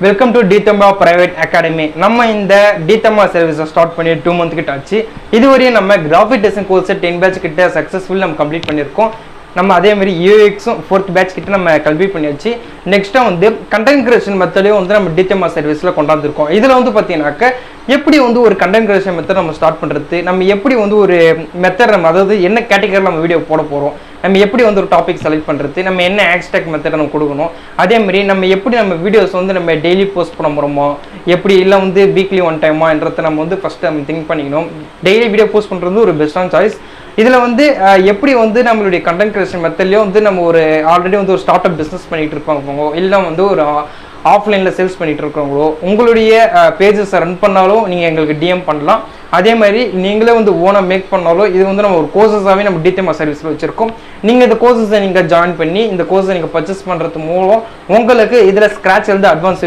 Welcome to டிதம்பா private academy. நம்ம இந்த டிதம்பா சர்வீஸை ஸ்டார்ட் பண்ணி 2 months கிட்ட ஆச்சு. இதுவரையும் நம்ம கிராஃபிக் டிசைன் கோர்ஸ் 10 பேட்ச் கிட்ட சக்ஸஸ்ஃபுல்லி நம்ம கம்ப்ளீட் பண்ணியிருக்கோம். நம்ம அதே மாதிரி யூஎக்ஸும் 4th பேட்ச் கிட்ட நம்ம கம்ப்ளீட் பண்ணியாச்சு. நெக்ஸ்ட்டாக வந்து கண்டென்ட் கிரியேஷன் மெத்தடையும் வந்து நம்ம டிதம்பா சர்வீஸில் கொண்டாந்துருக்கோம். இதில் வந்து பார்த்தீங்கன்னாக்க எப்படி வந்து ஒரு கண்டென்ட் கிரியேஷன் மெத்தட் நம்ம ஸ்டார்ட் பண்ணுறது, நம்ம எப்படி வந்து ஒரு மெத்தட் நம்ம அதாவது என்ன கேட்டகரியில் நம்ம வீடியோ போட போகிறோம், நம்ம எப்படி வந்து ஒரு டாபிக் செலக்ட் பண்ணுறது, நம்ம என்ன ஹேஷ்டேக் மெத்தட் நம்ம கொடுக்கணும், அதே மாதிரி நம்ம எப்படி நம்ம வீடியோஸ் வந்து நம்ம டெய்லி போஸ்ட் பண்ண போகிறோமோ, எப்படி இல்லை வந்து வீக்லி ஒன் டைமான்றதை நம்ம வந்து ஃபஸ்ட்டு நம்ம திங்க் பண்ணிக்கணும். டெய்லி வீடியோ போஸ்ட் பண்ணுறது ஒரு பெஸ்ட்டான சாய்ஸ். இதில் வந்து எப்படி வந்து நம்மளுடைய கண்டென்ட் கிரியேஷன் மெத்தட்லேயும் வந்து நம்ம ஒரு ஆல்ரெடி வந்து ஒரு ஸ்டார்ட் அப் பிஸ்னஸ் பண்ணிகிட்டு இருக்கோங்க, இல்லை வந்து ஒரு ஆஃப்லைனில் சேல்ஸ் பண்ணிகிட்டு இருக்கவங்களோ உங்களுடைய பேஜஸை ரன் பண்ணாலும் நீங்கள் எங்களுக்கு டிஎம் பண்ணலாம். அதே மாதிரி நீங்களே வந்து ஓனாக மேக் பண்ணாலும் இது வந்து நம்ம ஒரு கோர்சஸாகவே நம்ம டிதம்பா சர்வீஸில் வச்சுருக்கோம். நீங்கள் இந்த கோர்சஸை நீங்கள் ஜாயின் பண்ணி இந்த கோர்ஸை நீங்கள் பர்ச்சேஸ் பண்ணுறது மூலம் உங்களுக்கு இதில் ஸ்க்ராட்ச் இருந்து அட்வான்ஸ்